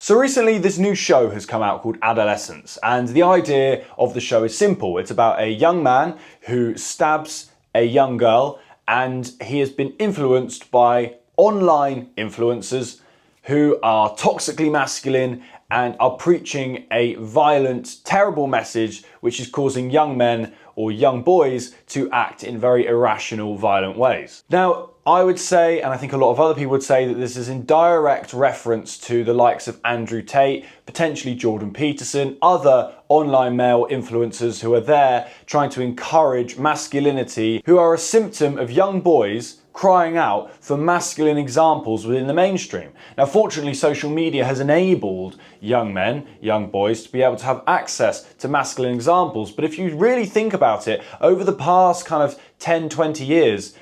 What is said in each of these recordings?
So recently this new show has come out called Adolescence, and the idea of the show is simple. It's about a young man who stabs a young girl, and he has been influenced by online influencers who are toxically masculine and are preaching a violent, terrible message which is causing young men or young boys to act in very irrational, violent ways. Now, I would say, and I think a lot of other people would say, that this is in direct reference to the likes of Andrew Tate, potentially Jordan Peterson, other online male influencers who are there trying to encourage masculinity, who are a symptom of young boys crying out for masculine examples within the mainstream. Now, fortunately, social media has enabled young men, young boys, to be able to have access to masculine examples. But if you really think about it, over the past kind of 10, 20 years,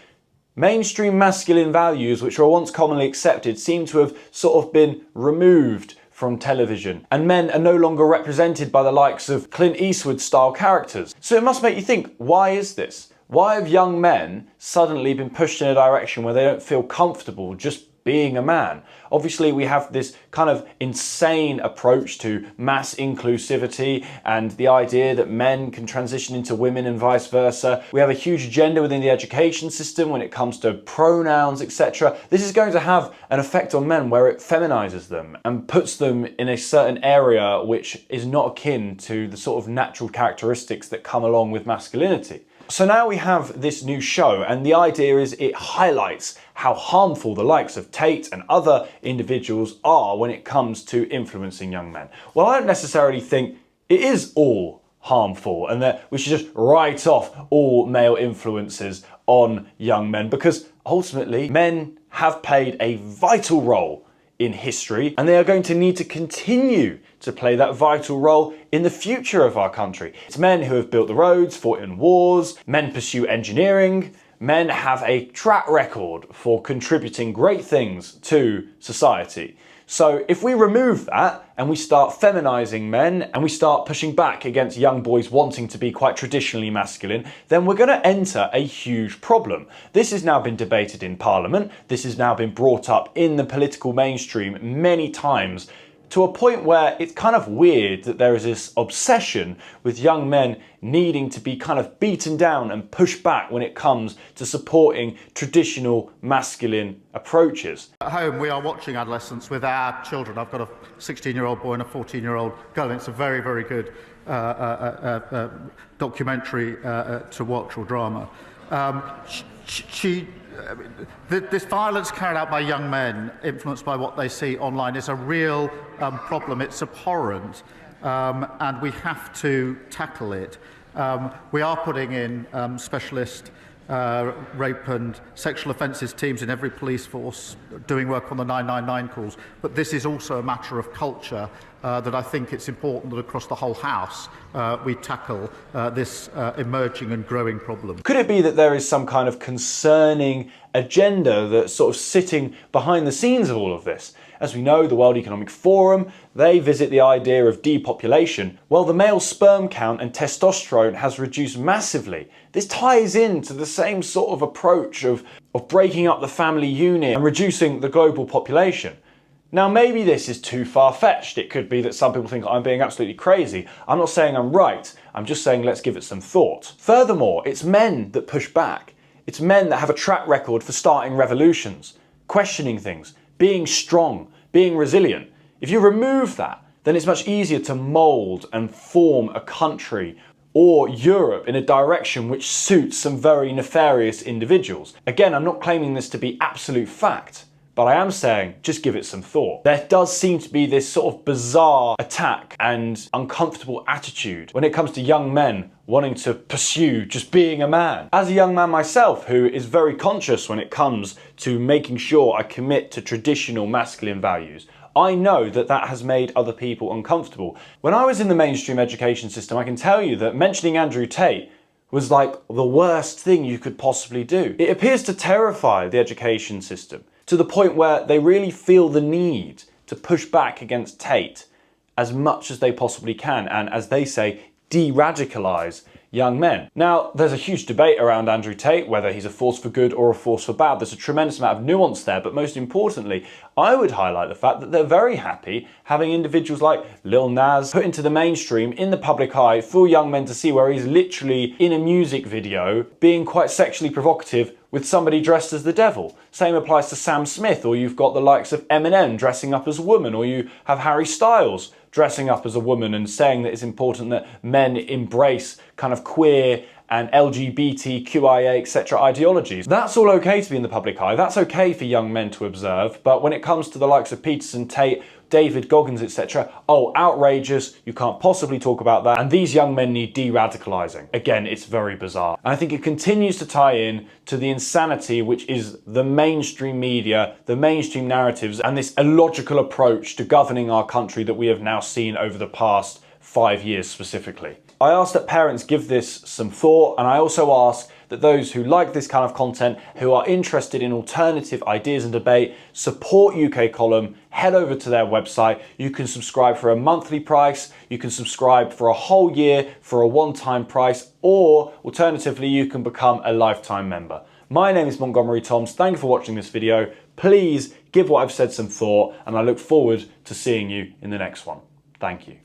mainstream masculine values, which were once commonly accepted, seem to have sort of been removed from television, and men are no longer represented by the likes of Clint Eastwood style characters. So it must make you think, why is this? Why have young men suddenly been pushed in a direction where they don't feel comfortable just being a man? Obviously, we have this kind of insane approach to mass inclusivity and the idea that men can transition into women and vice versa. We have a huge agenda within the education system when it comes to pronouns, etc. This is going to have an effect on men where it feminizes them and puts them in a certain area which is not akin to the sort of natural characteristics that come along with masculinity. So now we have this new show, and the idea is it highlights how harmful the likes of Tate and other individuals are when it comes to influencing young men. Well, I don't necessarily think it is all harmful and that we should just write off all male influences on young men, because ultimately men have played a vital role in history, and they are going to need to continue to play that vital role in the future of our country. It's men who have built the roads, fought in wars, men pursue engineering, men have a track record for contributing great things to society. So if we remove that and we start feminizing men and we start pushing back against young boys wanting to be quite traditionally masculine, then we're going to enter a huge problem. This has now been debated in Parliament. This has now been brought up in the political mainstream many times, to a point where it's kind of weird that there is this obsession with young men needing to be kind of beaten down and pushed back when it comes to supporting traditional masculine approaches. At home, we are watching Adolescence with our children. I've got a 16-year-old boy and a 14-year-old girl, and it's a very, very good documentary to watch, or drama. This violence carried out by young men, influenced by what they see online, is a real problem. It's abhorrent, and we have to tackle it. We are putting in specialist rape and sexual offences teams in every police force, doing work on the 999 calls. But this is also a matter of culture that I think it's important that across the whole House we tackle this emerging and growing problem. Could it be that there is some kind of concerning agenda that's sort of sitting behind the scenes of all of this? As we know, the World Economic Forum, they visit the idea of depopulation. Well, the male sperm count and testosterone has reduced massively. This ties into the same sort of approach of breaking up the family unit and reducing the global population. Now, maybe this is too far-fetched. It could be that some people think I'm being absolutely crazy. I'm not saying I'm right. I'm just saying let's give it some thought. Furthermore, it's men that push back. It's men that have a track record for starting revolutions, questioning things, being strong, being resilient. If you remove that, then it's much easier to mould and form a country or Europe in a direction which suits some very nefarious individuals. Again, I'm not claiming this to be absolute fact, but I am saying just give it some thought. There does seem to be this sort of bizarre attack and uncomfortable attitude when it comes to young men wanting to pursue just being a man. As a young man myself who is very conscious when it comes to making sure I commit to traditional masculine values, I know that that has made other people uncomfortable. When I was in the mainstream education system, I can tell you that mentioning Andrew Tate was like the worst thing you could possibly do. It appears to terrify the education system to the point where they really feel the need to push back against Tate as much as they possibly can, and as they say, de-radicalise young men. Now, there's a huge debate around Andrew Tate, whether he's a force for good or a force for bad. There's a tremendous amount of nuance there, but most importantly, I would highlight the fact that they're very happy having individuals like Lil Nas put into the mainstream, in the public eye, for young men to see, where he's literally in a music video being quite sexually provocative with somebody dressed as the devil. Same applies to Sam Smith, or you've got the likes of Eminem dressing up as a woman, or you have Harry Styles dressing up as a woman and saying that it's important that men embrace kind of queer and LGBTQIA, etc. ideologies. That's all okay to be in the public eye. That's okay for young men to observe. But when it comes to the likes of Peterson, Tate, David Goggins, etc., oh, outrageous, you can't possibly talk about that. And these young men need de-radicalizing. Again, it's very bizarre. And I think it continues to tie in to the insanity which is the mainstream media, the mainstream narratives, and this illogical approach to governing our country that we have now seen over the past 5 years specifically. I ask that parents give this some thought, and I also ask that those who like this kind of content, who are interested in alternative ideas and debate, support UK Column. Head over to their website. You can subscribe for a monthly price, you can subscribe for a whole year for a one-time price, or alternatively you can become a lifetime member. My name is Montgomery Toms. Thank you for watching this video. Please give what I've said some thought, and I look forward to seeing you in the next one. Thank you.